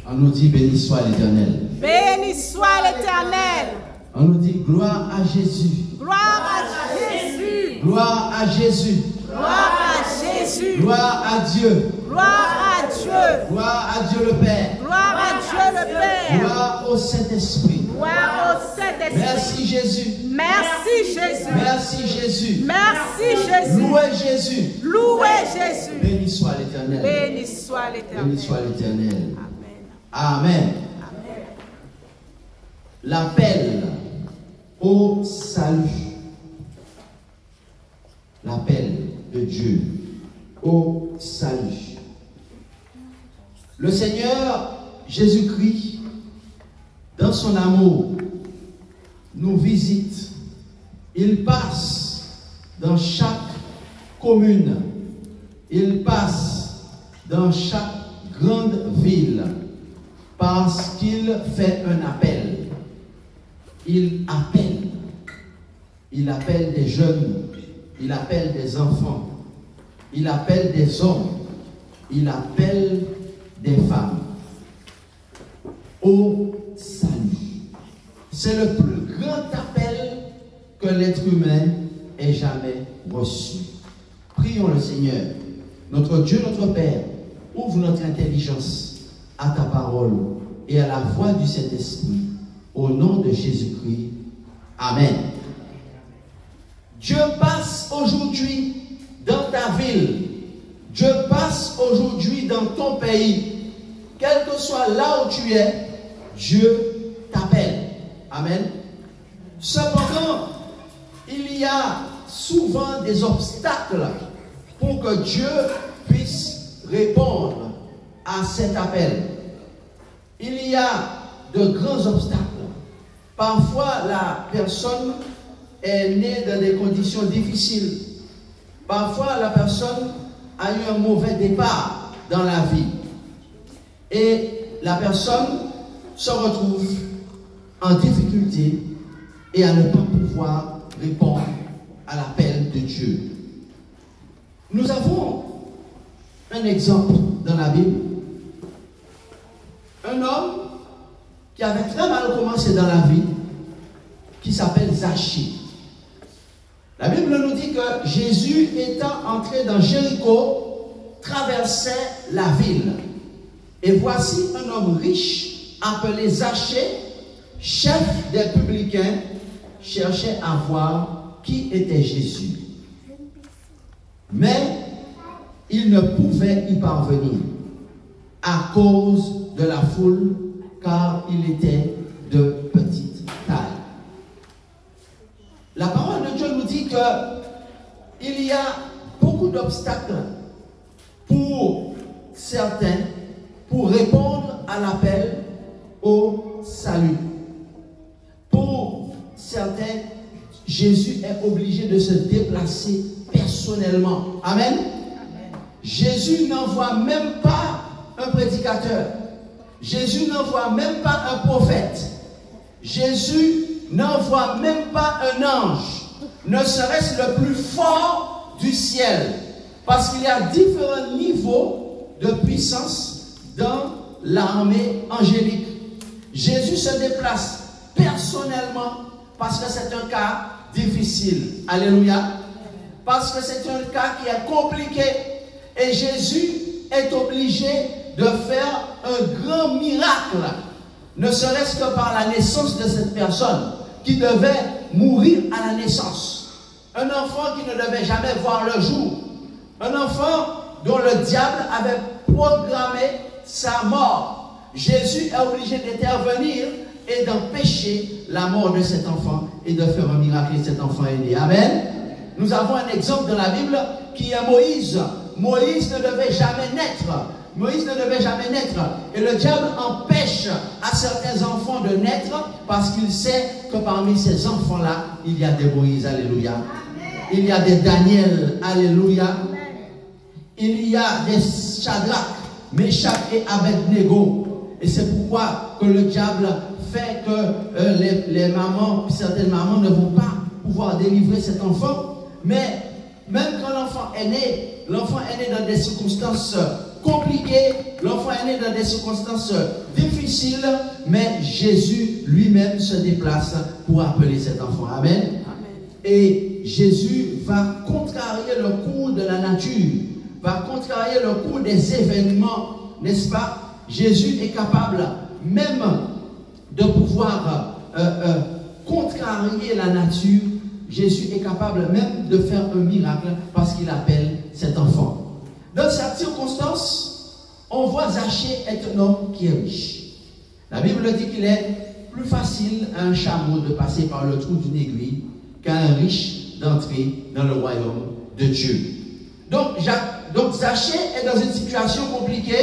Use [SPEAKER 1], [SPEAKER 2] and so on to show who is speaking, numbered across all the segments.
[SPEAKER 1] On nous dit béni soit l'Éternel.
[SPEAKER 2] Béni soit l'Éternel.
[SPEAKER 1] On nous dit gloire à Jésus.
[SPEAKER 2] Gloire à Jésus.
[SPEAKER 1] Gloire à Jésus.
[SPEAKER 2] Gloire à Jésus.
[SPEAKER 1] Gloire à Dieu.
[SPEAKER 2] Gloire à Dieu.
[SPEAKER 1] Gloire à Dieu le Père.
[SPEAKER 2] Gloire à Dieu le Père.
[SPEAKER 1] Gloire au Saint-Esprit.
[SPEAKER 2] Gloire au Saint-Esprit.
[SPEAKER 1] Merci Jésus.
[SPEAKER 2] Merci Jésus.
[SPEAKER 1] Merci Jésus.
[SPEAKER 2] Merci Jésus.
[SPEAKER 1] Louez Jésus.
[SPEAKER 2] Louez Jésus.
[SPEAKER 1] Béni soit l'Éternel.
[SPEAKER 2] Béni soit l'Éternel.
[SPEAKER 1] Béni soit l'Éternel.
[SPEAKER 2] Amen.
[SPEAKER 1] Amen.
[SPEAKER 2] Amen.
[SPEAKER 1] L'appel au salut. L'appel de Dieu au salut. Le Seigneur Jésus-Christ, dans son amour, nous visite. Il passe dans chaque commune. Il passe dans chaque grande ville parce qu'il fait un appel. Il appelle. Il appelle des jeunes. Il appelle des enfants. Il appelle des hommes. Il appelle des femmes au salut. C'est le plus grand appel que l'être humain ait jamais reçu. Prions le Seigneur. Notre Dieu, notre Père, ouvre notre intelligence à ta parole et à la voix du Saint-Esprit. Au nom de Jésus-Christ. Amen. Dieu passe aujourd'hui dans ta ville. Dieu passe aujourd'hui dans ton pays. Quel que soit là où tu es, Dieu t'appelle. Amen. Cependant, il y a souvent des obstacles pour que Dieu puisse répondre à cet appel. Il y a de grands obstacles. Parfois, la personne est née dans des conditions difficiles. Parfois, la personne a eu un mauvais départ dans la vie. Et la personne se retrouve en difficulté et à ne pas pouvoir répondre à l'appel de Dieu. Nous avons un exemple dans la Bible. Un homme qui avait très mal commencé dans la vie, qui s'appelle Zachée. La Bible nous dit que Jésus, étant entré dans Jéricho, traversait la ville. Et voici un homme riche, appelé Zachée, chef des publicains, cherchait à voir qui était Jésus. Mais il ne pouvait y parvenir à cause de la foule, car il était de petite taille. La parole de Dieu nous dit qu'il y a beaucoup d'obstacles pour certains pour répondre à l'appel au salut. Pour certains, Jésus est obligé de se déplacer personnellement. Amen. Jésus n'envoie même pas un prédicateur. Jésus n'envoie même pas un prophète. Jésus n'envoie même pas un ange, ne serait-ce le plus fort du ciel. Parce qu'il y a différents niveaux de puissance dans l'armée angélique. Jésus se déplace personnellement parce que c'est un cas difficile. Alléluia. Parce que c'est un cas qui est compliqué. Et Jésus est obligé de faire un grand miracle, ne serait-ce que par la naissance de cette personne qui devait mourir à la naissance. Un enfant qui ne devait jamais voir le jour. Un enfant dont le diable avait programmé sa mort. Jésus est obligé d'intervenir et d'empêcher la mort de cet enfant et de faire un miracle et cet enfant est né. Amen. Nous avons un exemple dans la Bible qui est Moïse. Moïse ne devait jamais naître. Moïse ne devait jamais naître. Et le diable empêche à certains enfants de naître parce qu'il sait que parmi ces enfants-là, il y a des Moïse. Alléluia. Il y a des Daniel. Alléluia. Il y a des Shadrach, Meshach et Abednego. Et c'est pourquoi que le diable fait que les mamans, certaines mamans ne vont pas pouvoir délivrer cet enfant. Mais même quand l'enfant est né dans des circonstances compliquées, l'enfant est né dans des circonstances difficiles, mais Jésus lui-même se déplace pour appeler cet enfant. Amen. Et Jésus va contrarier le cours de la nature, va contrarier le cours des événements, n'est-ce pas? Jésus est capable même de pouvoir contrarier la nature. Jésus est capable même de faire un miracle parce qu'il appelle cet enfant. Dans cette circonstance, on voit Zachée être un homme qui est riche. La Bible dit qu'il est plus facile à un chameau de passer par le trou d'une aiguille qu'à un riche d'entrer dans le royaume de Dieu. Donc Zachée est dans une situation compliquée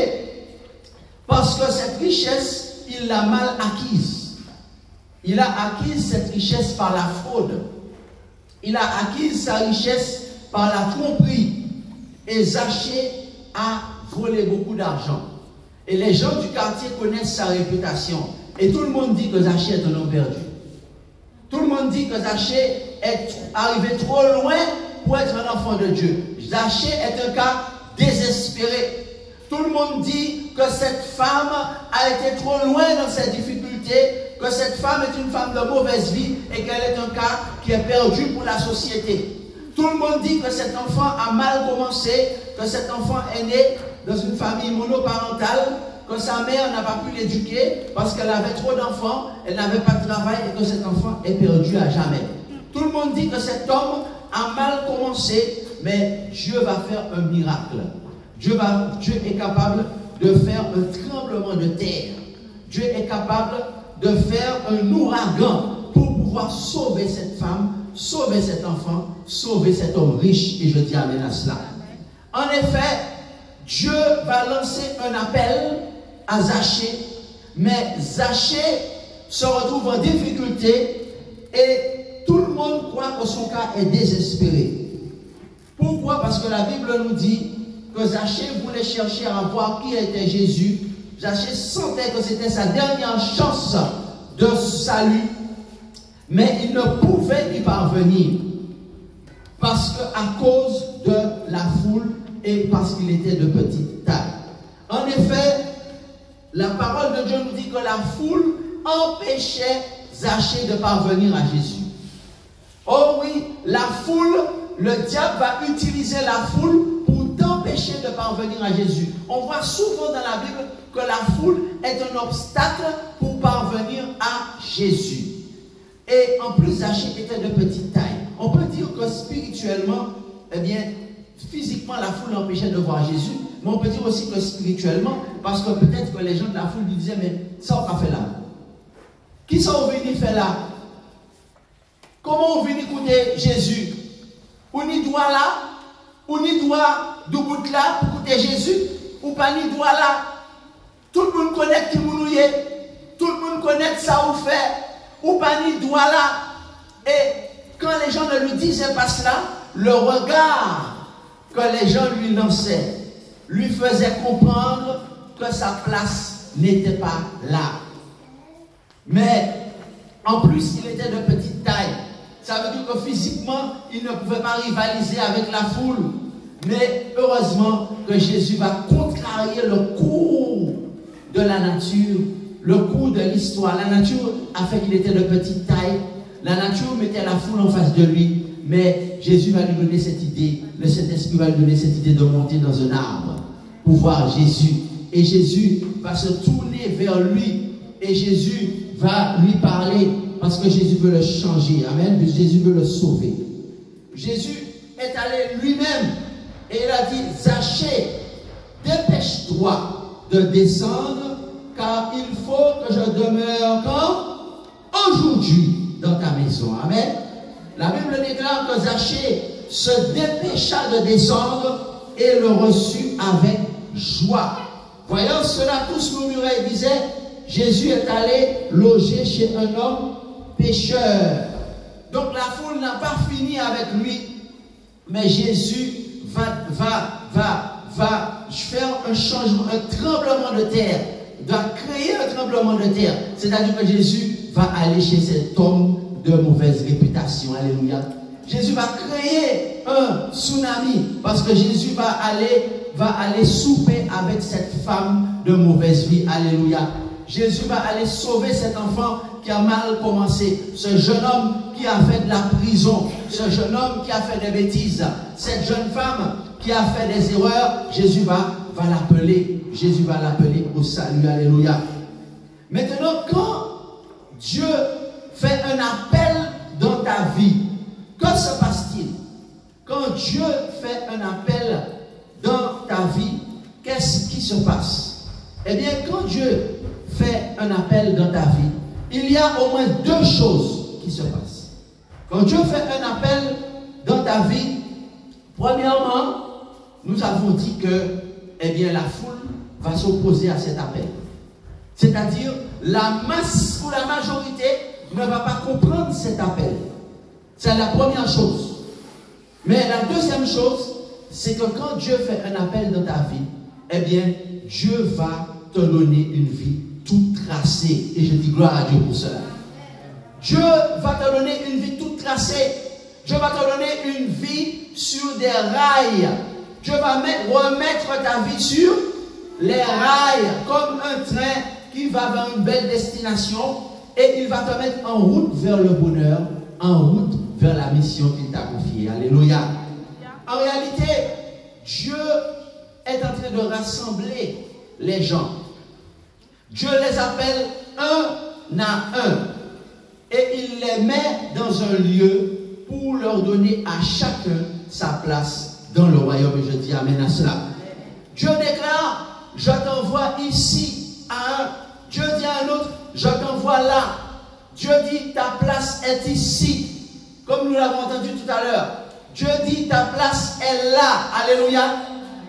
[SPEAKER 1] parce que cette richesse, il l'a mal acquise. Il a acquis cette richesse par la fraude. Il a acquis sa richesse par la tromperie. Et Zachée a volé beaucoup d'argent. Et les gens du quartier connaissent sa réputation. Et tout le monde dit que Zachée est un homme perdu. Tout le monde dit que Zachée est arrivé trop loin pour être un enfant de Dieu. Zachée est un cas désespéré. Tout le monde dit que cette femme a été trop loin dans ses difficultés, que cette femme est une femme de mauvaise vie et qu'elle est un cas qui est perdu pour la société. Tout le monde dit que cet enfant a mal commencé, que cet enfant est né dans une famille monoparentale, que sa mère n'a pas pu l'éduquer parce qu'elle avait trop d'enfants, elle n'avait pas de travail et que cet enfant est perdu à jamais. Tout le monde dit que cet homme a mal commencé, mais Dieu va faire un miracle. Dieu est capable de faire un tremblement de terre. Dieu est capable de faire un ouragan pour pouvoir sauver cette femme, sauver cet enfant, sauver cet homme riche. Et je dis amen à cela. En effet, Dieu va lancer un appel à Zachée, mais Zachée se retrouve en difficulté et tout le monde croit que son cas est désespéré. Pourquoi? Parce que la Bible nous dit que Zachée voulait chercher à voir qui était Jésus. Zachée sentait que c'était sa dernière chance de salut, mais il ne pouvait y parvenir parce qu'à cause de la foule et parce qu'il était de petite taille. En effet, la parole de Dieu nous dit que la foule empêchait Zachée de parvenir à Jésus. Oh oui, la foule, le diable va utiliser la foule pour t'empêcher de parvenir à Jésus. On voit souvent dans la Bible que la foule est un obstacle pour parvenir à Jésus. Et en plus, Zachée était de petite taille. On peut dire que spirituellement, eh bien, physiquement, la foule l'empêchait de voir Jésus, mais on peut dire aussi que spirituellement, parce que peut-être que les gens de la foule lui disaient, mais ça, on a fait là. Qui sont venus faire là? Comment on vient écouter Jésus? On y doit là? On y doit du bout là pour écouter Jésus? Ou pas ni doit là? Tout le monde connaît qui nous est. Tout le monde connaît ça ou fait. Ou pas ni doit là. Et quand les gens ne lui disaient pas cela, le regard que les gens lui lançaient lui faisait comprendre que sa place n'était pas là. Mais en plus, il était de petite taille. Ça veut dire que physiquement, il ne pouvait pas rivaliser avec la foule. Mais heureusement que Jésus va contrarier le cours de la nature, le cours de l'histoire. La nature a fait qu'il était de petite taille. La nature mettait la foule en face de lui. Mais Jésus va lui donner cette idée, le Saint-Esprit va lui donner cette idée de monter dans un arbre pour voir Jésus. Et Jésus va se tourner vers lui. Et Jésus va lui parler parce que Jésus veut le changer. Amen. Jésus veut le sauver. Jésus est allé lui-même et il a dit, Zachée, dépêche-toi de descendre car il faut que je demeure quand? Aujourd'hui dans ta maison. Amen. La Bible déclare que Zachée se dépêcha de descendre et le reçut avec joie. Voyant cela, tous murmuraient et disaient, Jésus est allé loger chez un homme pécheur. Donc la foule n'a pas fini avec lui, mais Jésus va faire un changement, un tremblement de terre, va créer un tremblement de terre. C'est-à-dire que Jésus va aller chez cet homme de mauvaise réputation. Alléluia. Jésus va créer un tsunami parce que Jésus va aller va aller souper avec cette femme de mauvaise vie. Alléluia. Jésus va aller sauver cet enfant qui a mal commencé. Ce jeune homme qui a fait de la prison. Ce jeune homme qui a fait des bêtises. Cette jeune femme qui a fait des erreurs. Jésus va l'appeler. Jésus va l'appeler au salut. Alléluia. Maintenant, quand Dieu fait un appel dans ta vie, que se passe-t-il? Quand Dieu fait un appel dans ta vie, qu'est-ce qui se passe? Eh bien, quand Dieu fait un appel dans ta vie, il y a au moins deux choses qui se passent. Quand Dieu fait un appel dans ta vie, premièrement, nous avons dit que, eh bien, la foule va s'opposer à cet appel. C'est-à-dire, la masse ou la majorité ne va pas comprendre cet appel. C'est la première chose. Mais la deuxième chose, c'est que quand Dieu fait un appel dans ta vie, eh bien, Dieu va te donner une vie toute tracée. Et je dis gloire à Dieu pour cela. Dieu va te donner une vie toute tracée. Dieu va te donner une vie sur des rails. Dieu va remettre ta vie sur les rails, comme un train qui va vers une belle destination, et il va te mettre en route vers le bonheur, en route vers la mission qu'il t'a confiée. Alléluia. En réalité, Dieu est en train de rassembler les gens. Dieu les appelle un à un, et il les met dans un lieu pour leur donner à chacun sa place dans le royaume. Et je dis amen à cela. Dieu déclare, je t'envoie ici à un. Dieu dit à un autre, je t'envoie là. Dieu dit, ta place est ici. Comme nous l'avons entendu tout à l'heure. Dieu dit, ta place est là. Alléluia.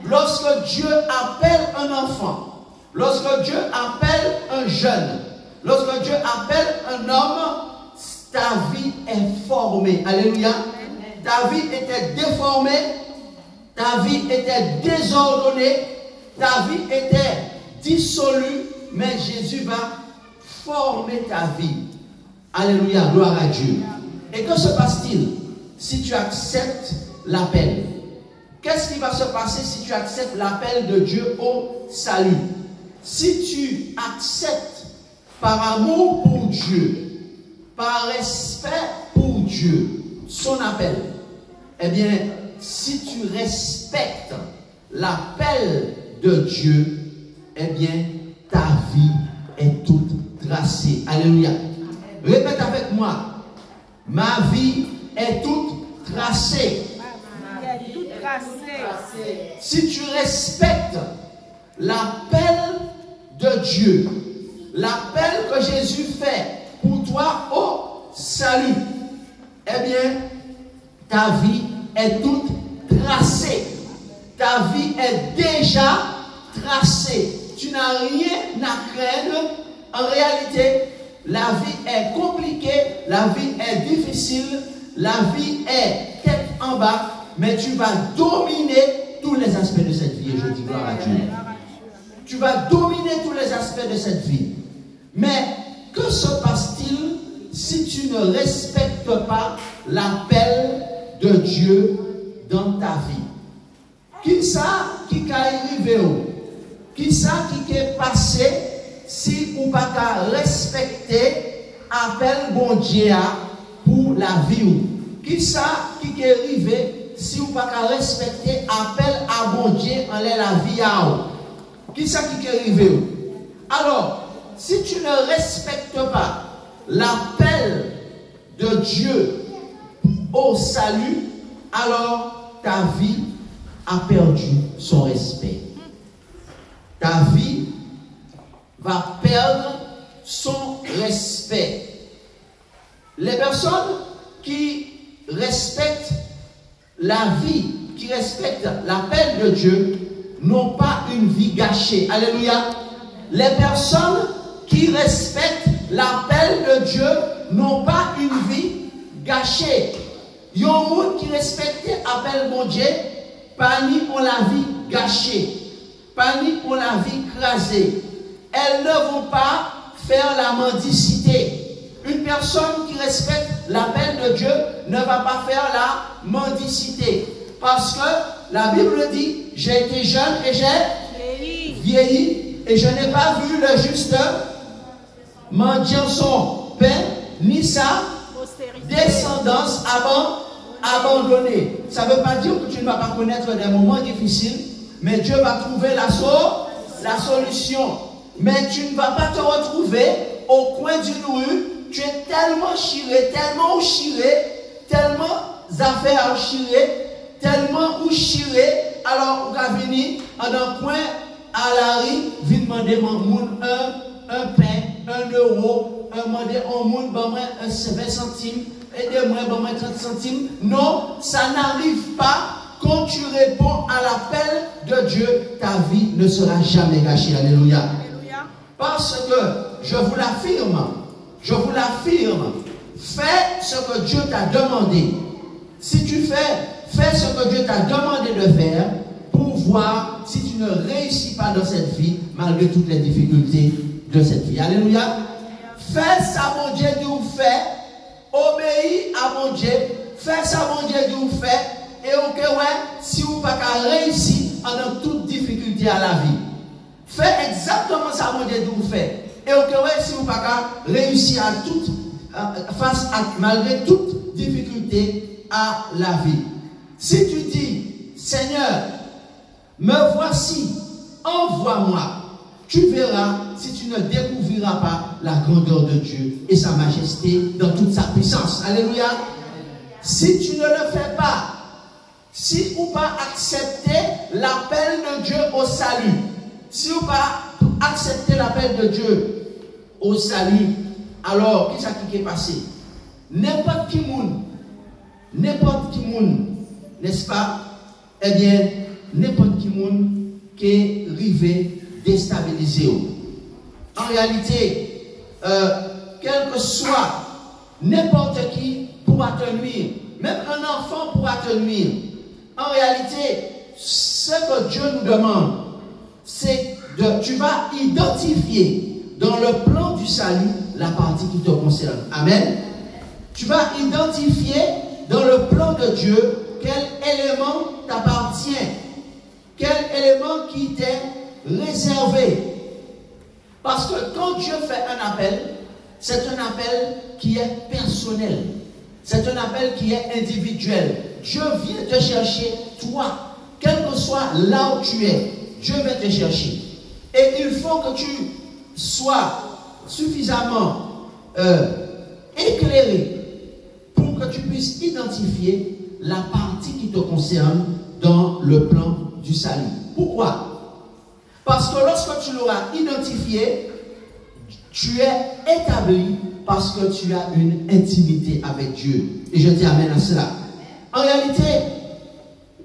[SPEAKER 1] Lorsque Dieu appelle un enfant, lorsque Dieu appelle un jeune, lorsque Dieu appelle un homme, ta vie est formée. Alléluia. Ta vie était déformée, ta vie était désordonnée, ta vie était dissolue, mais Jésus va former ta vie. Alléluia, gloire à Dieu. Et que se passe-t-il si tu acceptes l'appel? Qu'est-ce qui va se passer si tu acceptes l'appel de Dieu au salut? Si tu acceptes par amour pour Dieu, par respect pour Dieu, son appel, eh bien, si tu respectes l'appel de Dieu, eh bien, ta vie est toute tracée. Alléluia. Répète avec moi. Ma vie est toute tracée. Si tu respectes l'appel de Dieu, l'appel que Jésus fait pour toi au salut, eh bien, ta vie est toute tracée. Ta vie est déjà tracée. Tu n'as rien à craindre. En réalité, la vie est compliquée, la vie est difficile, la vie est tête en bas, mais tu vas dominer tous les aspects de cette vie. Et je dis gloire à Dieu. Tu vas dominer tous les aspects de cette vie. Mais que se passe-t-il si tu ne respectes pas l'appel de Dieu dans ta vie? Qui ça qui a arrivé? Qui ça qui est passé si ou pas qu'à respecter appel bon Dieu pour la vie? Qui ça qui est arrivé si ou pas qu'à respecter appel à bon Dieu en la vie? Qui ça qui est arrivé? Alors, si tu ne respectes pas l'appel de Dieu au salut, alors ta vie a perdu son respect. Ta vie va perdre son respect. Les personnes qui respectent la vie, qui respectent l'appel de Dieu, n'ont pas une vie gâchée. Alléluia. Les personnes qui respectent l'appel de Dieu n'ont pas une vie gâchée. Il y a un monde qui respecte l'appel de Dieu, pas ni pour la vie gâchée, pas ni pour la vie crasée. Elles ne vont pas faire la mendicité. Une personne qui respecte l'appel de Dieu ne va pas faire la mendicité. Parce que la Bible dit, j'ai été jeune et j'ai vieilli, et je n'ai pas vu le juste mendiant son pain, ni sa descendance abandonnée. Ça ne veut pas dire que tu ne vas pas connaître des moments difficiles, mais Dieu va trouver la solution. Mais tu ne vas pas te retrouver au coin d'une rue, tu es tellement chiré, tellement affaires chiré, tellement chiré, alors on va venir en un coin à la rue, venir demander un pain, 1 euro, demander au monde, 20 centimes, aidez-moi, 30 centimes. Non, ça n'arrive pas. Quand tu réponds à l'appel de Dieu, ta vie ne sera jamais gâchée. Alléluia. Parce que, je vous l'affirme, fais ce que Dieu t'a demandé. Si tu fais ce que Dieu t'a demandé de faire, pour voir si tu ne réussis pas dans cette vie, malgré toutes les difficultés de cette vie. Alléluia. Fais ça, mon Dieu, dit ou fait. Obéis à mon Dieu. Fais ça, mon Dieu, dit ou fait. Et ok, ouais, si vous n'avez pas réussi en toute difficulté à la vie. Fais exactement ça, mon Dieu, dit ou fait. Et ok, ouais, si vous n'avez pas réussi malgré toute difficulté à la vie. Si tu dis, Seigneur, me voici, envoie-moi, tu verras si tu ne découvriras pas la grandeur de Dieu et sa majesté dans toute sa puissance. Alléluia. Si tu ne le fais pas, si ou pas accepter l'appel de Dieu au salut, si ou pas accepter l'appel de Dieu au salut, alors qu'est-ce qui est passé? N'importe qui monde, n'est-ce pas? Eh bien, n'importe qui monde qui est arrivé déstabilisé. En réalité, quel que soit n'importe qui pourra te nuire, même un enfant pourra te nuire. En réalité, ce que Dieu nous demande, c'est que tu vas identifier dans le plan du salut la partie qui te concerne. Amen. Tu vas identifier dans le plan de Dieu quel élément t'appartient, quel élément qui t'est réservé. Parce que quand Dieu fait un appel, c'est un appel qui est personnel. C'est un appel qui est individuel. Dieu vient te chercher, toi, quel que soit là où tu es, Dieu vient te chercher. Et il faut que tu sois suffisamment éclairé pour que tu puisses identifier la partie qui te concerne dans le plan du salut. Pourquoi? Parce que lorsque tu l'auras identifié, tu es établi parce que tu as une intimité avec Dieu. Et je dis amen à cela. En réalité,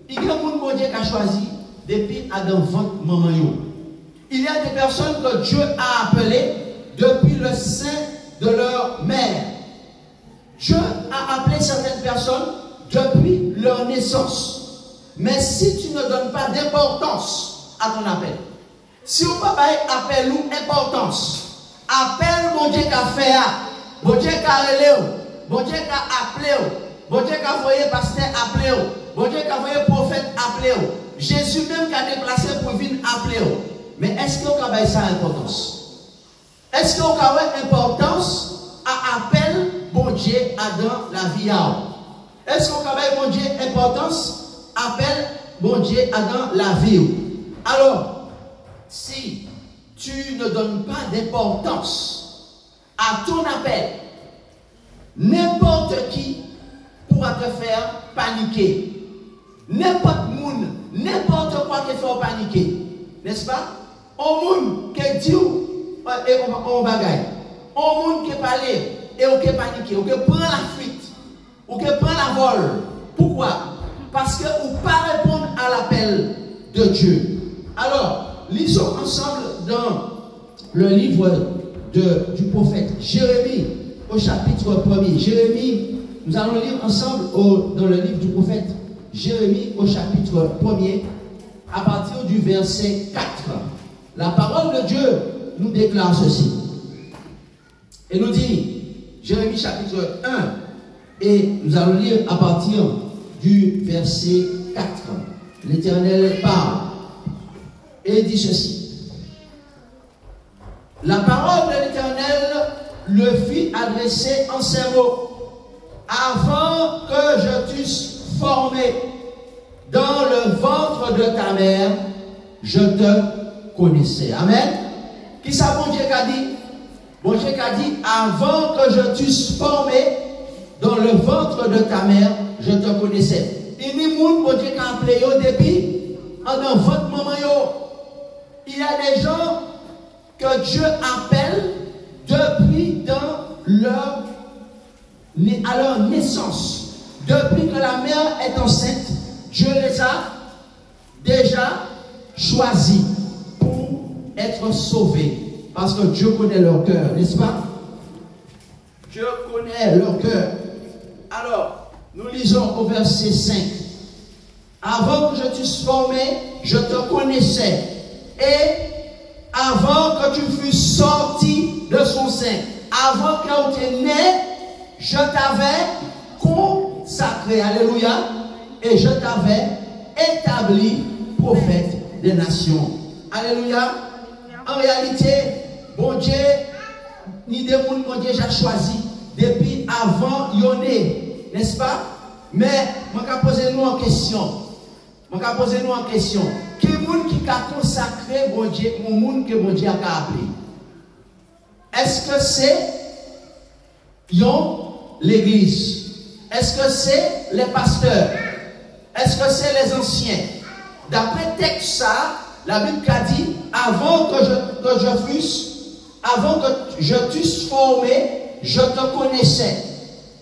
[SPEAKER 1] il y a des gens qui ont choisi depuis Adam ventre maman. Il y a des personnes que Dieu a appelées depuis le sein de leur mère. Dieu a appelé certaines personnes depuis leur naissance. Mais si tu ne donnes pas d'importance à ton appel, si au papa appelle ou importance, appelle mon Dieu qu'a fait, mon Dieu qu'a relé, mon Dieu qu'a appelé, mon Dieu qu'a envoyé pasteur appelé, mon Dieu qu'a envoyé prophète appelé, Jésus même qui a déplacé pour venir appeler. Mais est-ce qu'on a ça importance? Est-ce qu'on a importance à appel bon Dieu à dans la vie? Est-ce qu'on a bon Dieu importance appel bon Dieu à dans la vie? Alors, si tu ne donnes pas d'importance à ton appel, n'importe qui pourra te faire paniquer. N'importe quoi te fait paniquer. N'est-ce pas? Au monde qui dit et on bagaille. Au monde qui parle et on qui paniquer, on qui prend la fuite, on qui prend la vol. Pourquoi? Parce que on ne pas répondre à l'appel de Dieu. Alors, lisons ensemble dans le livre du prophète Jérémie au chapitre 1er. Jérémie, nous allons lire ensemble dans le livre du prophète Jérémie au chapitre 1er à partir du verset 4. La parole de Dieu nous déclare ceci. Et nous dit, Jérémie chapitre 1, et nous allons lire à partir du verset 4. l'Éternel parle et dit ceci. La parole de l'Éternel le fit adresser en ces mots. Avant que je t'eusse formé dans le ventre de ta mère, je te connaissais. Amen. Qui ça, bon Dieu qu'a dit? Bon Dieu qu'a dit, avant que je t'eusse formé dans le ventre de ta mère, je te connaissais. Il y a des gens, bon Dieu, qui ont appelé depuis, dans votre maman. Il y a des gens que Dieu appelle depuis à leur naissance. Depuis que la mère est enceinte, Dieu les a déjà choisis pour être sauvés. Parce que Dieu connaît leur cœur, n'est-ce pas? Dieu connaît leur cœur. Alors, nous lisons au verset 5. Avant que je t'eusse formé, je te connaissais. Et avant que tu fusses sorti de son sein, avant que tu es né, je t'avais consacré. Alléluia. Et je t'avais établi prophète des nations. Alléluia. En réalité, bon Dieu, ni des gens que Dieu a choisi depuis avant yon né, n'est-ce pas? Mais, je vais poser nous en question. Qui est le monde qui a consacré bon Dieu, mon monde que bon Dieu a appelé? Est-ce que c'est l'église? Est-ce que c'est les pasteurs? Est-ce que c'est les anciens? D'après texte ça, la Bible a dit, avant que je t'eusse formé, je te connaissais.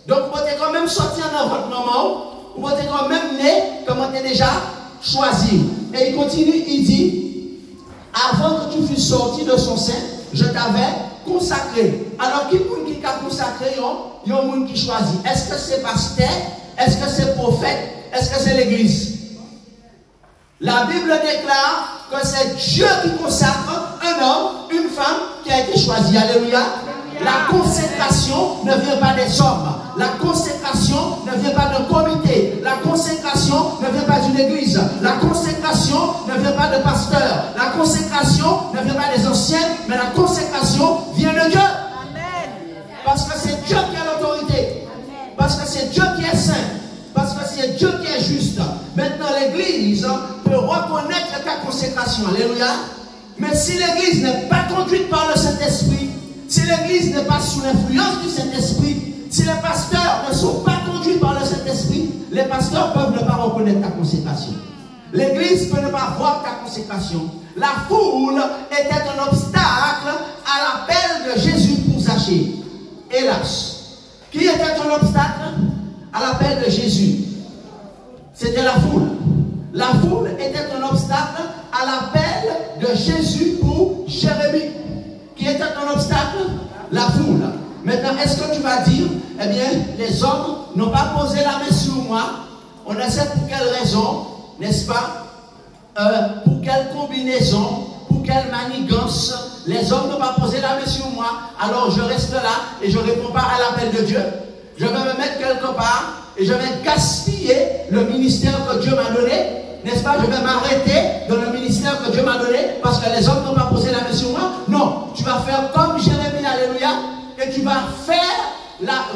[SPEAKER 1] Donc, vous êtes quand même sorti dans votre maman, vous êtes quand même né, comme vous êtes déjà choisi. Et il continue, il dit, avant que tu fusses sorti de son sein, je t'avais consacré. Alors, qui est-ce qui a consacré? Il y a un monde qui choisit. Est-ce que c'est pasteur? Est-ce que c'est prophète? Est-ce que c'est l'église? La Bible déclare que c'est Dieu qui consacre un homme, une femme qui a été choisi. Alléluia. La consécration ne vient pas des hommes. La consécration ne vient pas d'un comité. La consécration ne vient pas d'une église. La consécration ne vient pas de pasteur. La consécration ne vient pas des anciens, mais la consécration vient de Dieu. Amen. Parce que c'est Dieu qui a l'autorité. Parce que c'est Dieu qui est saint. Parce que c'est Dieu qui est juste. Maintenant, l'église peut reconnaître ta consécration. Alléluia. Mais si l'église n'est pas conduite par le Saint-Esprit, si l'église n'est pas sous l'influence du Saint-Esprit, si les pasteurs ne sont pas conduits par le Saint-Esprit, les pasteurs peuvent ne pas reconnaître ta consécration. L'église peut ne pas voir ta consécration. La foule était un obstacle à l'appel de Jésus pour Zachée. Hélas. Qui était un obstacle à l'appel de Jésus? C'était la foule. La foule était un obstacle à l'appel de Jésus pour Jérémie. Qui était un obstacle? La foule. Maintenant, est-ce que tu vas dire, eh bien, les hommes n'ont pas posé la main sur moi? On ne sait pour quelle raison, n'est-ce pas? Pour quelle combinaison, pour quelle manigance, les hommes n'ont pas posé la main sur moi. Alors je reste là et je ne réponds pas à l'appel de Dieu. Je vais me mettre quelque part et je vais gaspiller le ministère que Dieu m'a donné. N'est-ce pas? Je vais m'arrêter dans le ministère que Dieu m'a donné parce que les hommes n'ont pas posé la main sur moi. Non, tu vas faire comme Jérémie, alléluia, et tu vas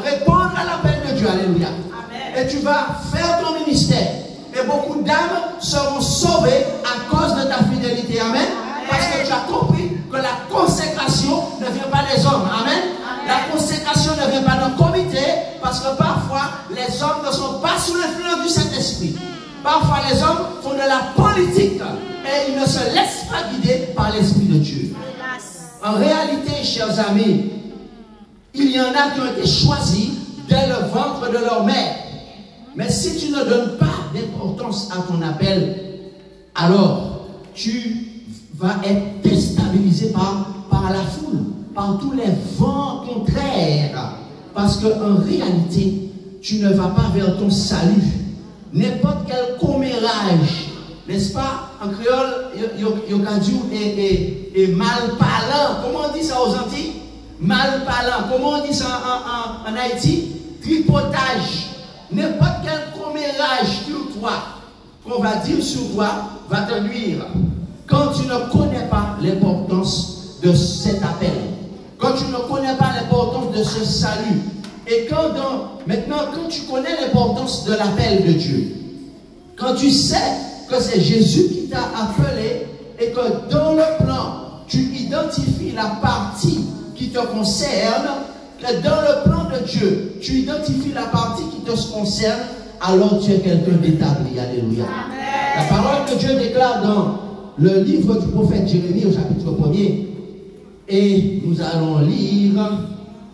[SPEAKER 1] répondre à l'appel de Dieu, alléluia. Amen. Et tu vas faire ton ministère. Et beaucoup d'âmes seront sauvées à cause de ta fidélité, amen. Amen. Parce que tu as compris que la consécration ne vient pas des hommes, amen. Amen. La consécration ne vient pas d'un comité, parce que parfois les hommes ne sont pas sous l'influence du Saint-Esprit. Parfois les hommes font de la politique et ils ne se laissent pas guider par l'Esprit de Dieu. En réalité, chers amis, il y en a qui ont été choisis dès le ventre de leur mère. Mais si tu ne donnes pas d'importance à ton appel, alors tu vas être déstabilisé par la foule, par tous les vents contraires. Parce qu'en réalité, tu ne vas pas vers ton salut. N'importe quel commérage, n'est-ce pas? En créole, il y a mal parlant. Comment on dit ça aux Antilles? Mal parlant. Comment on dit ça en Haïti? Tripotage. N'importe quel commérage sur toi qu'on va dire sur toi va te nuire. Quand tu ne connais pas l'importance de cet appel, quand tu ne connais pas l'importance de ce salut, et maintenant quand tu connais l'importance de l'appel de Dieu, quand tu sais que c'est Jésus qui t'a appelé et que dans le plan, tu identifies la partie qui te concerne, que dans le plan de Dieu, tu identifies la partie qui te concerne, alors tu es quelqu'un d'établi. Alléluia. Amen. La parole de Dieu déclare dans le livre du prophète Jérémie au chapitre 1er, et nous allons lire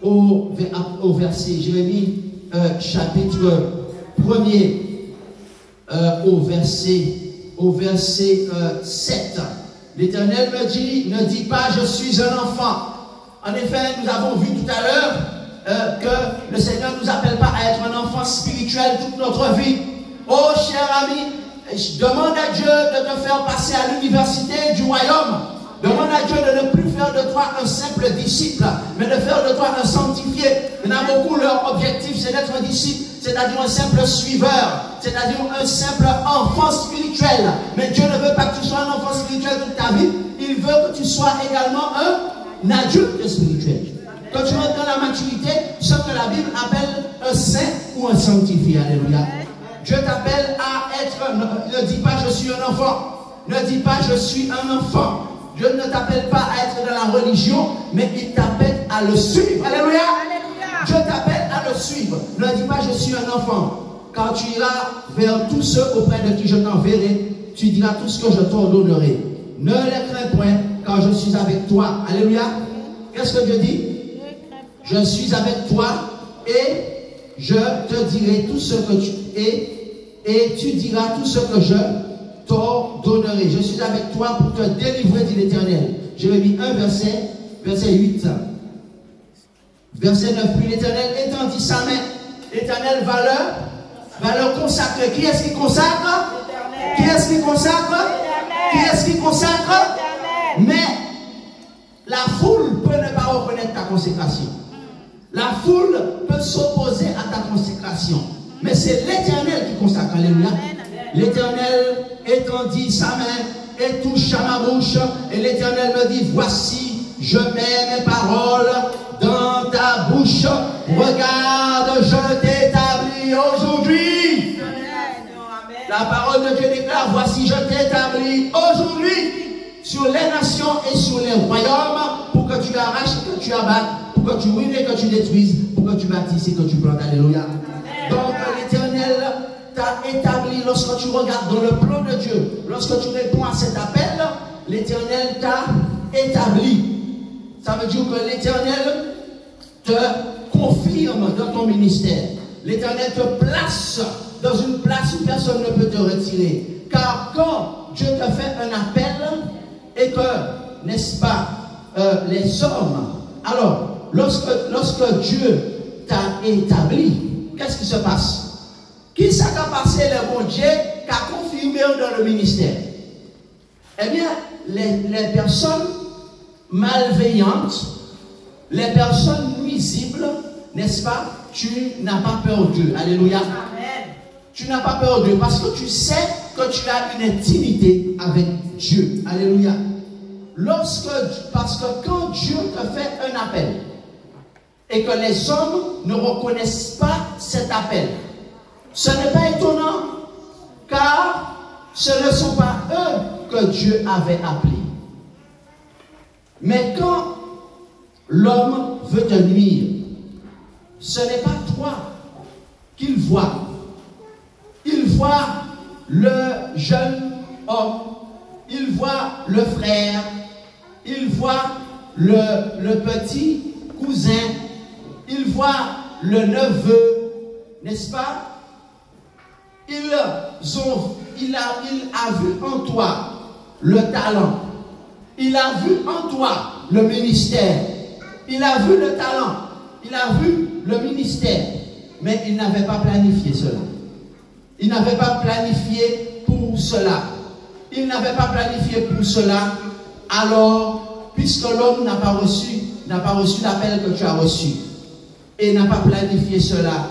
[SPEAKER 1] au verset Jérémie chapitre 1er au verset 7. L'Éternel me dit, ne dis pas je suis un enfant. En effet, nous avons vu tout à l'heure que le Seigneur ne nous appelle pas à être un enfant spirituel toute notre vie. Oh cher ami, demande à Dieu de te faire passer à l'université du royaume. Demande à Dieu de ne plus faire de toi un simple disciple, mais de faire de toi un sanctifié. Il y en a beaucoup, leur objectif c'est d'être un disciple, c'est-à-dire un simple suiveur, c'est-à-dire un simple enfant spirituel. Mais Dieu ne veut pas que tu sois un enfant spirituel toute ta vie, il veut que tu sois également un adulte spirituel. Quand tu rentres dans la maturité, ce que la Bible appelle un saint ou un sanctifié. Alléluia. Dieu t'appelle à être, ne dis pas je suis un enfant, ne dis pas je suis un enfant. Dieu ne t'appelle pas à être dans la religion, mais il t'appelle à le suivre. Alléluia. Dieu t'appelle à le suivre. Ne dis pas je suis un enfant. Quand tu iras vers tous ceux auprès de qui je t'enverrai, tu diras tout ce que je t'ordonnerai. Ne les crains point, car je suis avec toi. Alléluia. Qu'est-ce que Dieu dit? Je suis avec toi et je te dirai tout ce que tu es et tu diras tout ce que je t'ordonnerai. Je suis avec toi pour te délivrer, dit l'Éternel. Jérémie 1, verset 8. Verset 9. Puis l'Éternel étendit sa main. L'Éternel va leur consacrer. Qui est-ce qui consacre? Qui est-ce qui consacre? Qui est-ce qui consacre? Mais la foule peut ne pas reconnaître ta consécration. La foule peut s'opposer à ta consécration. Mais c'est l'Éternel qui consacre. Alléluia. L'Éternel étendit sa main et toucha ma bouche. Et l'Éternel me dit, voici, je mets mes paroles dans ta bouche. Regarde, je t'établis aujourd'hui. La parole de Dieu déclare, voici, je t'établis aujourd'hui sur les nations et sur les royaumes pour que tu arraches et que tu abattes, pour que tu ruines et que tu détruises, pour que tu bâtisses et que tu plantes. Alléluia. Donc l'Éternel t'a établi lorsque tu regardes dans le plan de Dieu, lorsque tu réponds à cet appel, l'Éternel t'a établi. Ça veut dire que l'Éternel te confirme dans ton ministère. L'Éternel te place dans une place où personne ne peut te retirer. Car quand Dieu te fait un appel et que, n'est-ce pas, les hommes, alors, lorsque Dieu t'a établi, qu'est-ce qui se passe? Qui ça qui a passé le bon Dieu qui a confirmé dans le ministère? Eh bien, les personnes malveillantes, les personnes nuisibles, n'est-ce pas? Tu n'as pas peur d'eux. Alléluia. Amen. Tu n'as pas peur d'eux parce que tu sais que tu as une intimité avec Dieu. Alléluia. Parce que quand Dieu te fait un appel et que les hommes ne reconnaissent pas cet appel, ce n'est pas étonnant, car ce ne sont pas eux que Dieu avait appelés. Mais quand l'homme veut te nuire, ce n'est pas toi qu'il voit. Il voit le jeune homme, il voit le frère, il voit le petit cousin, il voit le neveu, n'est-ce pas? Il a vu en toi le talent. Il a vu en toi le ministère. Il a vu le talent. Il a vu le ministère. Mais il n'avait pas planifié cela. Il n'avait pas planifié pour cela. Il n'avait pas planifié pour cela. Alors, puisque l'homme n'a pas reçu l'appel que tu as reçu, et n'a pas planifié cela,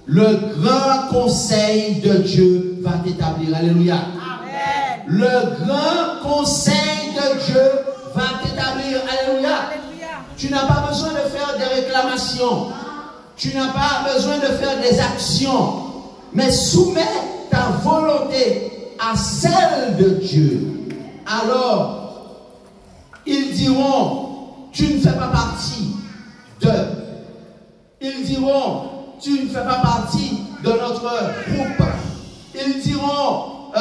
[SPEAKER 1] le grand conseil de Dieu va t'établir. Alléluia.
[SPEAKER 2] Amen.
[SPEAKER 1] Le grand conseil de Dieu va t'établir. Alléluia.
[SPEAKER 2] Alléluia.
[SPEAKER 1] Tu n'as pas besoin de faire des réclamations. Tu n'as pas besoin de faire des actions. Mais soumets ta volonté à celle de Dieu. Alors, ils diront, tu ne fais pas partie de. Ils diront, tu ne fais pas partie de notre groupe. Ils diront,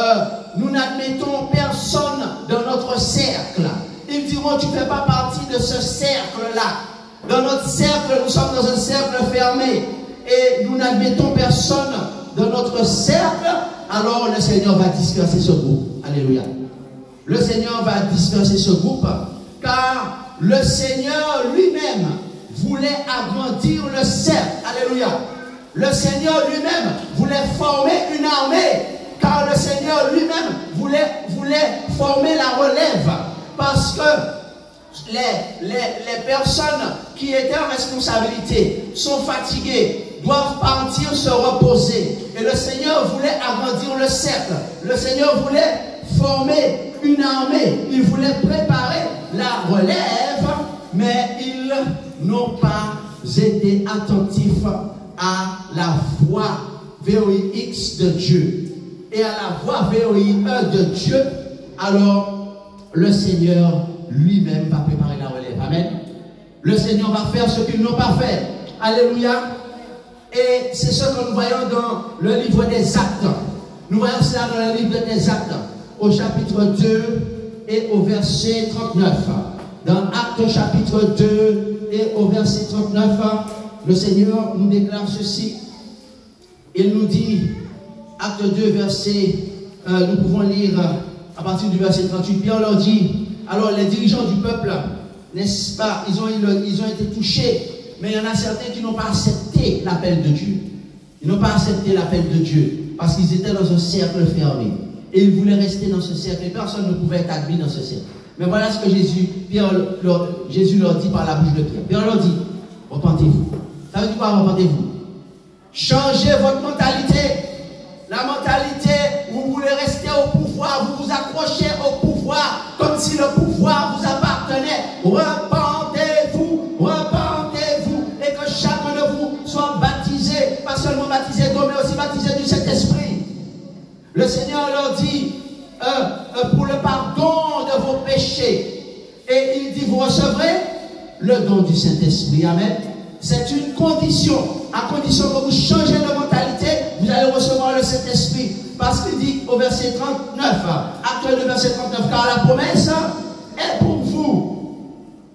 [SPEAKER 1] nous n'admettons personne dans notre cercle. Ils diront, tu ne fais pas partie de ce cercle-là. Dans notre cercle, nous sommes dans un cercle fermé. Et nous n'admettons personne dans notre cercle. Alors le Seigneur va disperser ce groupe. Alléluia. Le Seigneur va disperser ce groupe. Car le Seigneur lui-même voulait agrandir le cercle. Alléluia. Le Seigneur lui-même voulait former une armée. Car le Seigneur lui-même voulait former la relève. Parce que les personnes qui étaient en responsabilité sont fatiguées, doivent partir se reposer. Et le Seigneur voulait agrandir le cercle. Le Seigneur voulait former une armée. Il voulait préparer la relève, mais ils n'ont pas été attentifs à la voix VOIX de Dieu et à la voix VOIE de Dieu. Alors le Seigneur lui-même va préparer la relève. Amen. Le Seigneur va faire ce qu'ils n'ont pas fait. Alléluia. Et c'est ce que nous voyons dans le livre des Actes. Nous voyons cela dans le livre des Actes, au chapitre 2 et au verset 39. Dans Actes chapitre 2 et au verset 39, le Seigneur nous déclare ceci. Il nous dit, Acte 2, verset, nous pouvons lire à partir du verset 38. Pierre leur dit, alors les dirigeants du peuple, n'est-ce pas, ils ont été touchés, mais il y en a certains qui n'ont pas accepté l'appel de Dieu. Ils n'ont pas accepté l'appel de Dieu parce qu'ils étaient dans un cercle fermé. Et ils voulaient rester dans ce cercle et personne ne pouvait être admis dans ce cercle. Mais voilà ce que Jésus leur dit par la bouche de Pierre. Pierre leur dit, repentez-vous. Ça veut dire quoi, repentez-vous? Changez votre mentalité. La mentalité, vous voulez rester au pouvoir, vous vous accrochez au pouvoir comme si le pouvoir vous appartenait. Repentez-vous, repentez-vous, et que chacun de vous soit baptisé, pas seulement baptisé d'eau, mais aussi baptisé du Saint-Esprit. Le Seigneur leur dit, pour le pardon de vos péchés, et il dit, vous recevrez le don du Saint-Esprit. Amen. C'est une condition. À condition que vous changez de mentalité, vous allez recevoir le Saint-Esprit. Parce qu'il dit au verset 39, Acte 2, verset 39, car la promesse est pour vous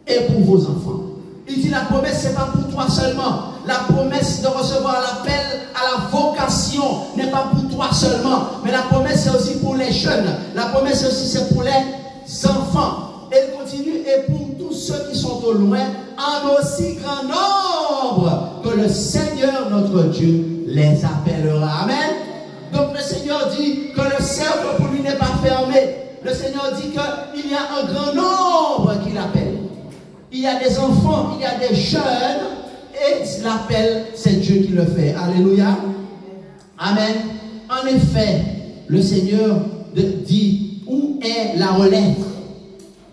[SPEAKER 1] et pour vos enfants. Il dit la promesse, ce n'est pas pour toi seulement. La promesse de recevoir l'appel à la vocation n'est pas pour toi seulement. Mais la promesse, c'est aussi pour les jeunes. La promesse aussi, c'est pour les enfants. Et il continue, et pour tous ceux qui sont au loin, en aussi grand nombre que le Seigneur notre Dieu les appellera. Amen. Donc le Seigneur dit que le cercle pour lui n'est pas fermé. Le Seigneur dit qu'il y a un grand nombre qui l'appelle. Il y a des enfants, il y a des jeunes, et l'appel, c'est Dieu qui le fait. Alléluia. Amen. En effet, le Seigneur dit, où est la relève?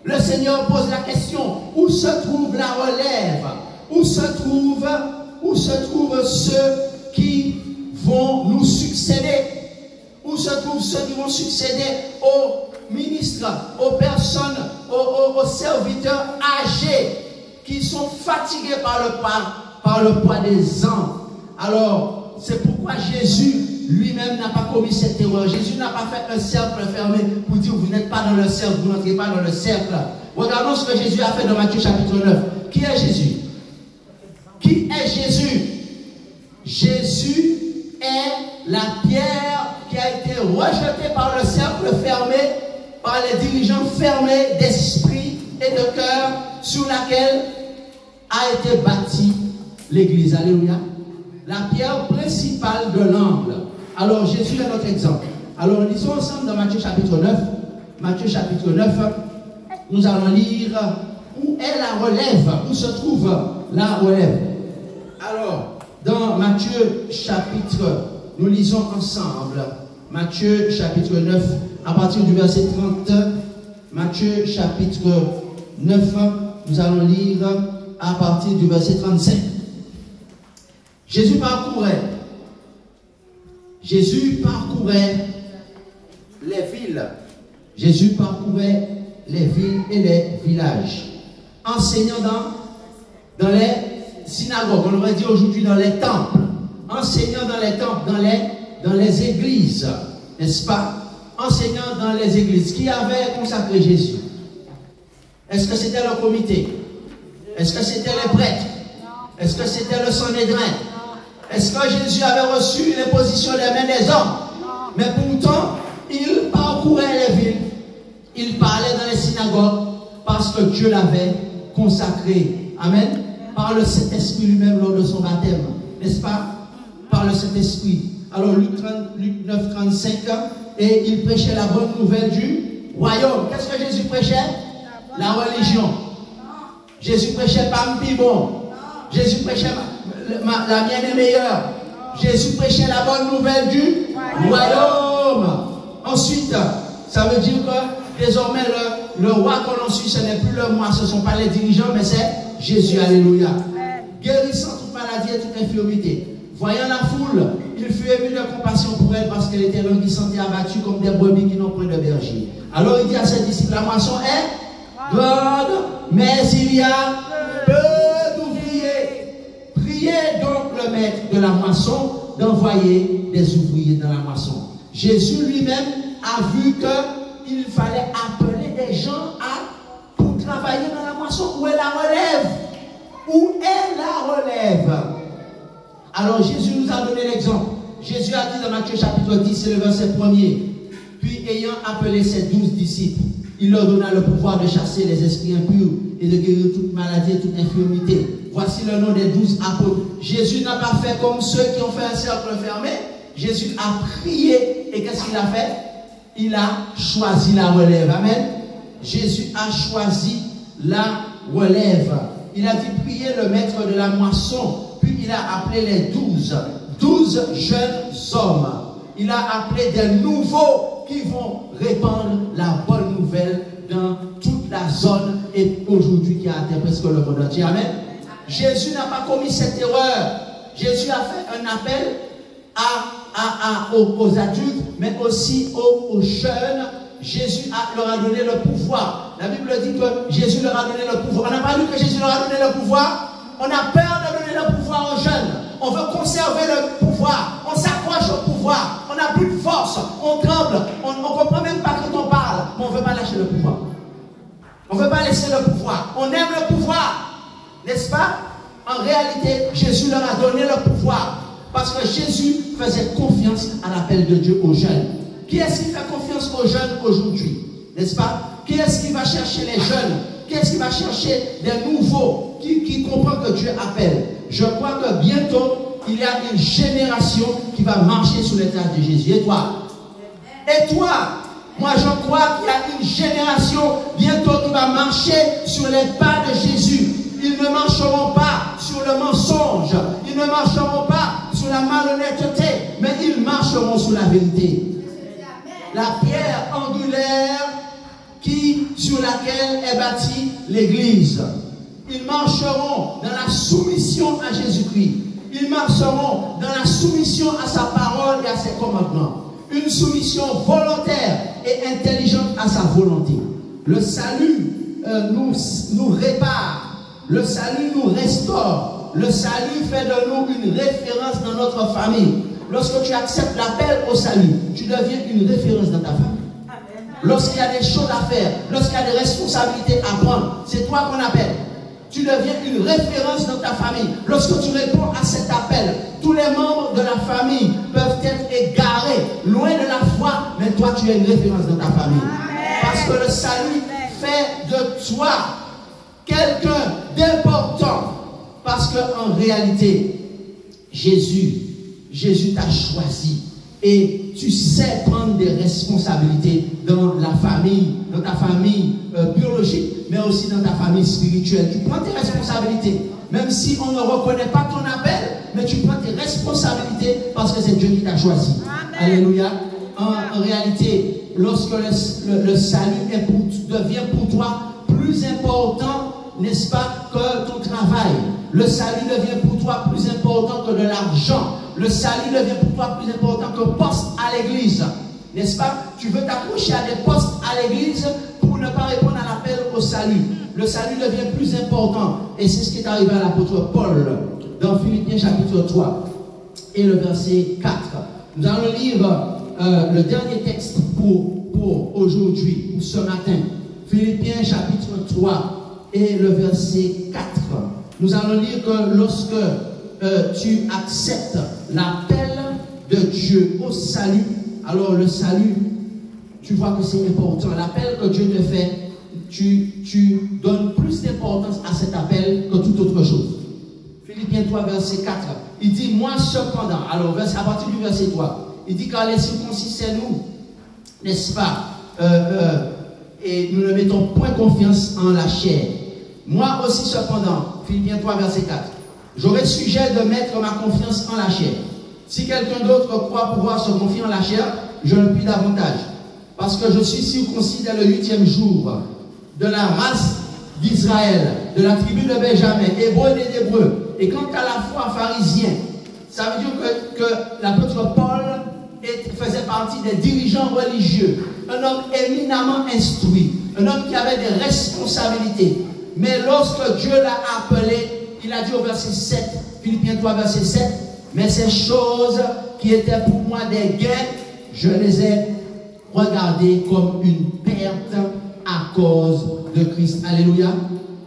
[SPEAKER 1] Le Seigneur pose la question, où se trouve la relève? Où se trouvent ceux qui vont nous succéder? Où se trouvent ceux qui vont succéder aux ministres, aux personnes, aux serviteurs âgés qui sont fatigués par le poids des ans? Alors, c'est pourquoi Jésus lui-même n'a pas commis cette erreur. Jésus n'a pas fait un cercle fermé pour dire vous n'êtes pas dans le cercle, vous n'entrez pas dans le cercle. Regardons ce que Jésus a fait dans Matthieu chapitre 9. Qui est Jésus? Qui est Jésus? Jésus est la pierre qui a été rejetée par le cercle fermé, par les dirigeants fermés d'esprit et de cœur, sur laquelle a été bâtie l'église. Alléluia. La pierre principale de l'angle. Alors Jésus est notre exemple. Alors lisons ensemble dans Matthieu chapitre 9. Matthieu chapitre 9, nous allons lire où est la relève, où se trouve la relève. Alors, dans Matthieu chapitre, nous lisons ensemble Matthieu chapitre 9, à partir du verset 30. Matthieu chapitre 9, nous allons lire à partir du verset 35. Jésus parcourait les villes. Jésus parcourait les villes et les villages, enseignant dans les synagogues, on aurait dit aujourd'hui dans les temples, enseignant dans les temples, dans les églises, n'est-ce pas? Enseignant dans les églises. Qui avait consacré Jésus? Est-ce que c'était le comité? Est-ce que c'était les prêtres? Est-ce que c'était le Sanhédrin? Est-ce que Jésus avait reçu l'imposition des mains des hommes? Mais pourtant, il parcourait les villes, il parlait dans les synagogues parce que Dieu l'avait consacré. Amen. Par le Saint-Esprit lui-même lors de son baptême, n'est-ce pas? Par le Saint-Esprit. Alors Luc 9, 35, et il prêchait la bonne nouvelle du royaume. Qu'est-ce que Jésus prêchait? La religion. Jésus prêchait pas bon. Jésus prêchait la mienne est meilleure. Jésus prêchait la bonne nouvelle du royaume. Ensuite, ça veut dire que désormais le roi qu'on en suit, ce n'est plus le moi, ce ne sont pas les dirigeants, mais c'est Jésus. Alléluia. Guérissant toute maladie et toute infirmité. Voyant la foule, il fut ému de compassion pour elle parce qu'elle était languissante et abattue comme des brebis qui n'ont point de berger. Alors il dit à ses disciples, la moisson est grande, mais il y a peu d'ouvriers. Priez donc le maître de la moisson d'envoyer des ouvriers dans la moisson. Jésus lui-même a vu qu'il fallait appeler des gens pour travailler dans la moisson. Où est la relève? Où est la relève? Alors Jésus nous a donné l'exemple. Jésus a dit dans Matthieu chapitre 10, c'est le verset 1er. Puis ayant appelé ses 12 disciples, il leur donna le pouvoir de chasser les esprits impurs et de guérir toute maladie et toute infirmité. Voici le nom des 12 apôtres. Jésus n'a pas fait comme ceux qui ont fait un cercle fermé. Jésus a prié et qu'est-ce qu'il a fait? Il a choisi la relève. Amen. Jésus a choisi la relève. Il a dit prier le maître de la moisson. Puis il a appelé les 12 jeunes hommes. Il a appelé des nouveaux qui vont répandre la bonne nouvelle dans toute la zone et aujourd'hui qui a atteint presque le monde entier. Amen. Jésus n'a pas commis cette erreur. Jésus a fait un appel aux adultes, mais aussi aux jeunes. Jésus leur a donné le pouvoir. La Bible dit que Jésus leur a donné le pouvoir. On n'a pas lu que Jésus leur a donné le pouvoir. On a peur de donner le pouvoir aux jeunes. On veut conserver le pouvoir. On s'accroche au pouvoir. On n'a plus de force. On tremble. On ne comprend même pas quand on parle. Mais on ne veut pas lâcher le pouvoir. On ne veut pas laisser le pouvoir. On aime le pouvoir. N'est-ce pas? En réalité, Jésus leur a donné le pouvoir. Parce que Jésus faisait confiance à l'appel de Dieu aux jeunes. Qui est-ce qui fait confiance aux jeunes aujourd'hui? N'est-ce pas? Qui est-ce qui va chercher les jeunes? Qui est-ce qui va chercher des nouveaux qui comprennent que Dieu appelle? Je crois que bientôt, il y a une génération qui va marcher sous les traces de Jésus. Et toi? Et toi? Moi, je crois qu'il y a une génération bientôt qui va marcher sur les pas de Jésus. Ils ne marcheront pas sur le mensonge. Ils ne marcheront pas sur la malhonnêteté. Mais ils marcheront sur la vérité. La pierre angulaire sur laquelle est bâtie l'Église. Ils marcheront dans la soumission à Jésus-Christ. Ils marcheront dans la soumission à sa parole et à ses commandements. Une soumission volontaire et intelligente à sa volonté. Le salut nous répare. Le salut nous restaure. Le salut fait de nous une référence dans notre famille. Lorsque tu acceptes l'appel au salut, tu deviens une référence dans ta famille. Lorsqu'il y a des choses à faire, lorsqu'il y a des responsabilités à prendre, c'est toi qu'on appelle. Tu deviens une référence dans ta famille. Lorsque tu réponds à cet appel, tous les membres de la famille peuvent être égarés, loin de la foi, mais toi tu es une référence dans ta famille. Parce que le salut fait de toi quelqu'un d'important. Parce qu'en réalité, Jésus t'a choisi. Et tu sais prendre des responsabilités dans la famille, dans ta famille biologique, mais aussi dans ta famille spirituelle. Tu prends tes responsabilités. Même si on ne reconnaît pas ton appel, mais tu prends tes responsabilités parce que c'est Dieu qui t'a choisi. Amen. Alléluia. en réalité, lorsque le salut devient pour toi plus important, n'est-ce pas, que ton travail. Le salut devient pour toi plus important que de l'argent. Le salut devient pour toi plus important que poste à l'église. N'est-ce pas? Tu veux t'accrocher à des postes à l'église pour ne pas répondre à l'appel au salut. Le salut devient plus important. Et c'est ce qui est arrivé à l'apôtre Paul dans Philippiens chapitre 3 et le verset 4. Nous allons lire le dernier texte pour aujourd'hui, pour ce matin. Philippiens chapitre 3 et le verset 4. Nous allons lire que lorsque tu acceptes l'appel de Dieu au salut, alors le salut, tu vois que c'est important. L'appel que Dieu te fait, tu donnes plus d'importance à cet appel que toute autre chose. Philippiens 3, verset 4. Il dit, moi cependant, alors à partir du verset 3, il dit, car les circoncis, c'est nous, n'est-ce pas? Et nous ne mettons point confiance en la chair. Moi aussi cependant, Philippiens 3, verset 4, j'aurais sujet de mettre ma confiance en la chair. Si quelqu'un d'autre croit pouvoir se confier en la chair, je le puis davantage. Parce que je suis circoncis dès le 8e jour, de la race d'Israël, de la tribu de Benjamin, hébreu et d'hébreu. Et quant à la foi pharisien, ça veut dire que l'apôtre Paul faisait partie des dirigeants religieux, un homme éminemment instruit, un homme qui avait des responsabilités. Mais lorsque Dieu l'a appelé, il a dit au verset 7, Philippiens 3, verset 7, mais ces choses qui étaient pour moi des gains, je les ai regardées comme une perte à cause de Christ. Alléluia.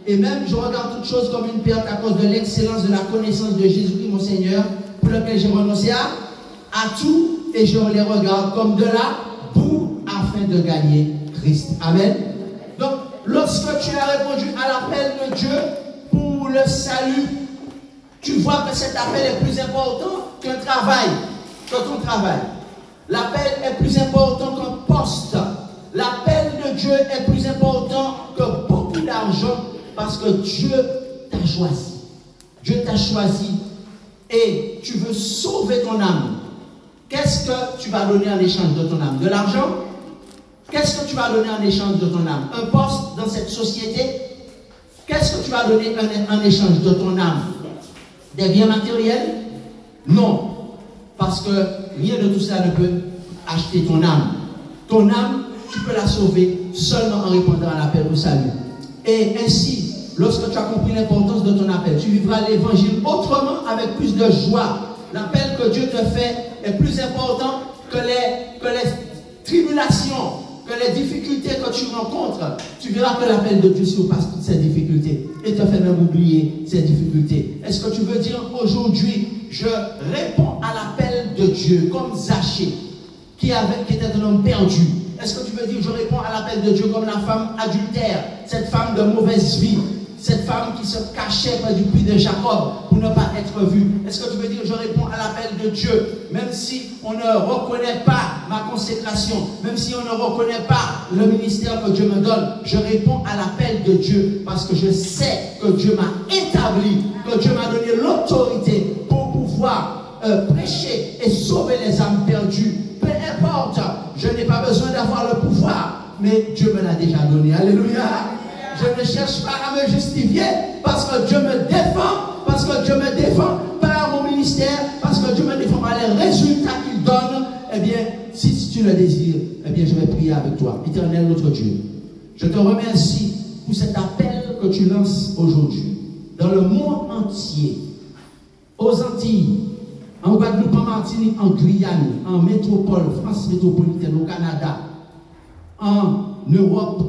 [SPEAKER 1] Et même je regarde toutes choses comme une perte à cause de l'excellence de la connaissance de Jésus-Christ, mon Seigneur, pour lequel j'ai renoncé à tout, et je les regarde comme de la boue afin de gagner Christ. Amen. Donc, lorsque tu as répondu à l'appel de Dieu pour le salut, tu vois que cet appel est plus important qu'un travail, que ton travail. L'appel est plus important qu'un poste. L'appel de Dieu est plus important que beaucoup d'argent parce que Dieu t'a choisi. Dieu t'a choisi et tu veux sauver ton âme. Qu'est-ce que tu vas donner en échange de ton âme? De l'argent? Qu'est-ce que tu vas donner en échange de ton âme? Un poste dans cette société? Qu'est-ce que tu vas donner en échange de ton âme? Des biens matériels? Non. Parce que rien de tout ça ne peut acheter ton âme. Ton âme, tu peux la sauver seulement en répondant à l'appel au salut. Et ainsi, lorsque tu as compris l'importance de ton appel, tu vivras l'évangile autrement avec plus de joie. L'appel que Dieu te fait est plus important que les tribulations, que les difficultés que tu rencontres. Tu verras que l'appel de Dieu surpasse toutes ces difficultés et te fait même oublier ces difficultés. Est-ce que tu veux dire aujourd'hui, je réponds à l'appel de Dieu comme Zachée, qui était un homme perdu? Est-ce que tu veux dire, je réponds à l'appel de Dieu comme la femme adultère, cette femme de mauvaise vie, cette femme qui se cachait près du puits de Jacob pour ne pas être vue? Est-ce que tu veux dire, je réponds à l'appel de Dieu, même si on ne reconnaît pas ma consécration, même si on ne reconnaît pas le ministère que Dieu me donne, je réponds à l'appel de Dieu parce que je sais que Dieu m'a établi, que Dieu m'a donné l'autorité pour pouvoir prêcher et sauver les âmes perdues. Peu importe, je n'ai pas besoin d'avoir le pouvoir, mais Dieu me l'a déjà donné. Alléluia. Je ne cherche pas à me justifier parce que Dieu me défend par mon ministère, parce que Dieu me défend par les résultats qu'il donne. Eh bien, si tu le désires, eh bien, je vais prier avec toi. Éternel notre Dieu, je te remercie pour cet appel que tu lances aujourd'hui dans le monde entier, aux Antilles, en Guadeloupe, en Martinique, en Guyane, en métropole, France métropolitaine, au Canada, en Europe,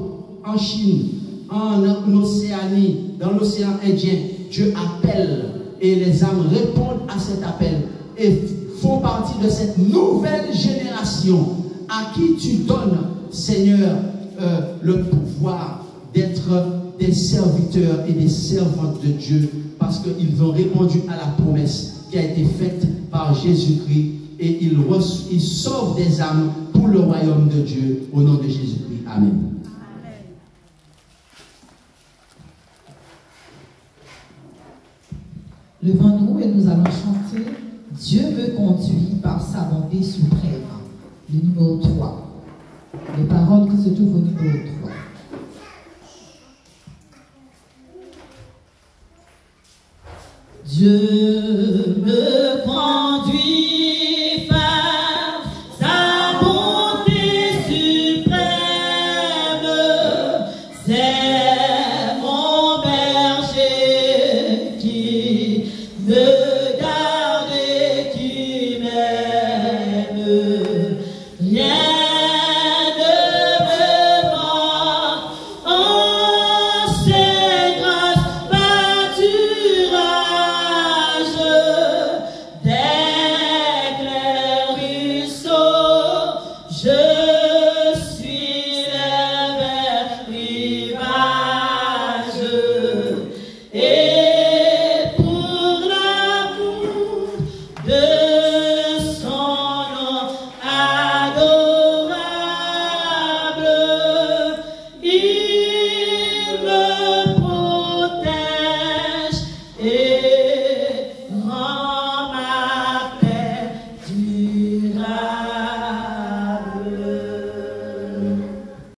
[SPEAKER 1] en Chine, en Océanie, dans l'océan Indien. Dieu appelle et les âmes répondent à cet appel et font partie de cette nouvelle génération à qui tu donnes, Seigneur, le pouvoir d'être des serviteurs et des servantes de Dieu parce qu'ils ont répondu à la promesse qui a été faite par Jésus-Christ et ils sauvent des âmes pour le royaume de Dieu au nom de Jésus-Christ. Amen.
[SPEAKER 3] Levons-nous et nous allons chanter « Dieu me conduit par sa bonté suprême ». le numéro 3. Les paroles qui se trouvent au numéro 3. Dieu me conduit par sa bonté suprême. C'est